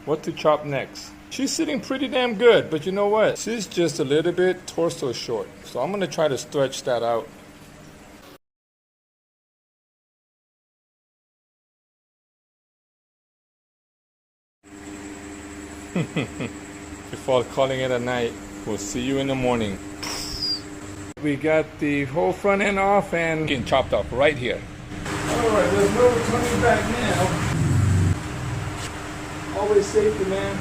what to chop next. She's sitting pretty damn good, but you know what? She's just a little bit torso short. So I'm gonna try to stretch that out. Before calling it a night, we'll see you in the morning. We got the whole front end off and getting chopped off right here. Alright, there's no turning back now. Always safety, man.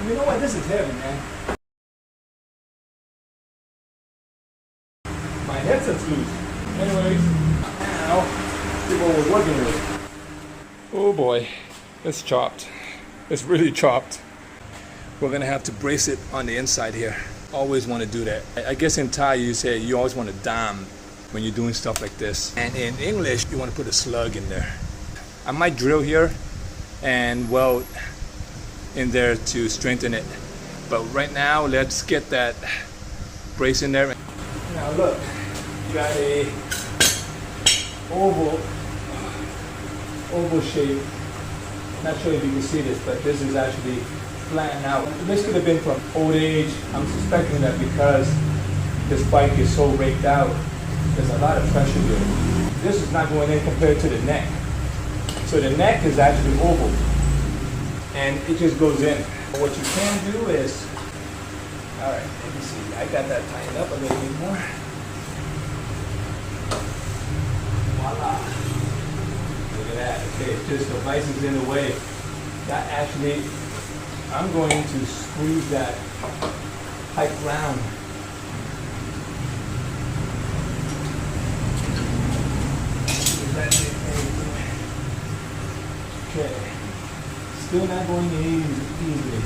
You know what? This is heavy, man. My headset's loose. Anyways, now see what we're working with. Oh boy, it's chopped. It's really chopped. We're gonna have to brace it on the inside here. Always want to do that. I guess in Thai you say you always want to dam when you're doing stuff like this. And in English, you want to put a slug in there. I might drill here and weld in there to strengthen it. But right now, let's get that brace in there. Now look, you got a oval shape. Not sure if you can see this, but this is actually flattened out. This could have been from old age. I'm suspecting that because this bike is so raked out, there's a lot of pressure here. This is not going in compared to the neck. So the neck is actually oval, and it just goes in. What you can do is, all right, let me see. I got that tightened up a little bit more. Voila. Look at that. Okay, just the vice is in the way. That actually, I'm going to squeeze that pipe round. Okay. Still not going easily.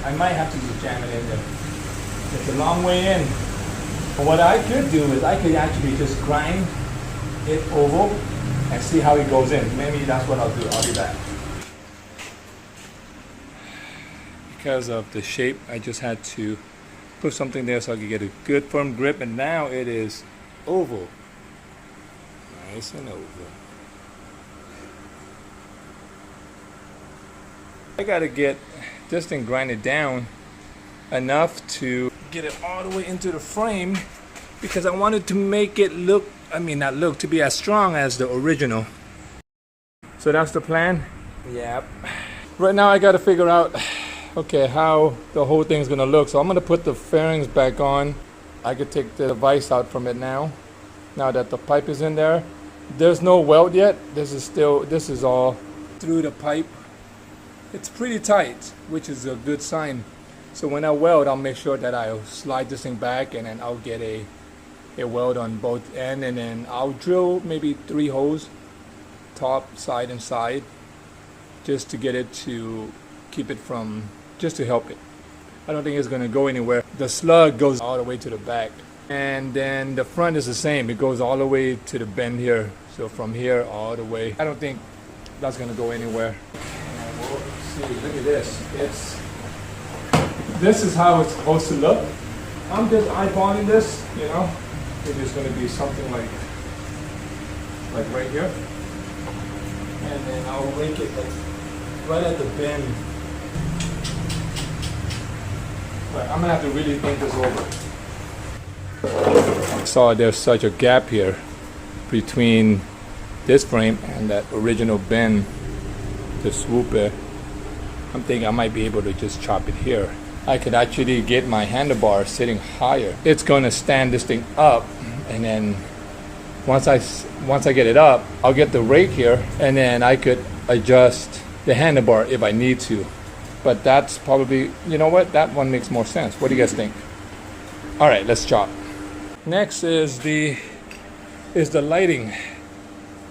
I might have to just jam it in there. It's a long way in. But what I could do is I could actually just grind it oval and see how it goes in. Maybe that's what I'll do. I'll be back. Because of the shape, I just had to put something there so I could get a good firm grip, and now it is oval. Nice and oval. I gotta get this thing grinded down enough to get it all the way into the frame, because I wanted to make it look, to be as strong as the original. So that's the plan. Yep. Right now I gotta figure out, okay, how the whole thing's gonna look. So I'm gonna put the fairings back on. I could take the vise out from it now that the pipe is in there. There's no weld yet. This is all through the pipe. It's pretty tight, which is a good sign. So when I weld, I'll make sure that I'll slide this thing back, and then I'll get a weld on both ends, and then I'll drill maybe 3 holes, top, side, and side, just to get it to keep it from, just to help it. I don't think it's gonna go anywhere. The slug goes all the way to the back, and then the front is the same. It goes all the way to the bend here. So from here all the way. I don't think that's gonna go anywhere. See, look at this. This is how it's supposed to look. I'm just eyeballing this, you know. It's just going to be something like right here, and then I'll rake it like right at the bend. But I'm gonna have to really think this over. I saw there's such a gap here between this frame and that original bend, the swooper. I'm thinking I might be able to just chop it here. I could actually get my handlebar sitting higher. It's going to stand this thing up, and then once I get it up, I'll get the rake here, and then I could adjust the handlebar if I need to. But that's probably, you know what, that one makes more sense. What do you guys think? All right, let's chop. Next is the lighting.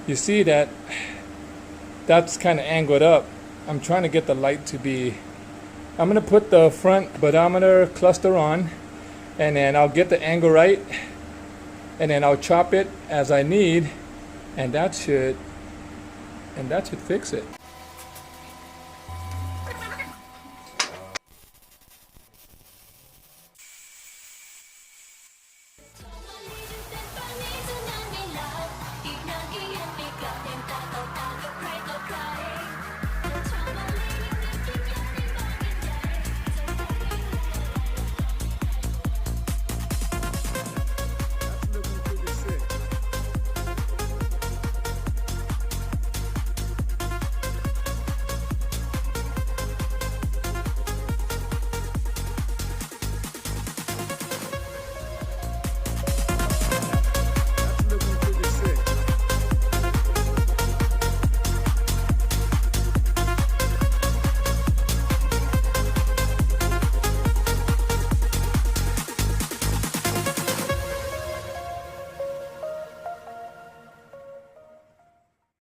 You see that's kind of angled up. I'm trying to get the light to be, I'm going to put the front pedometer cluster on, and then I'll get the angle right, and then I'll chop it as I need, and that should fix it.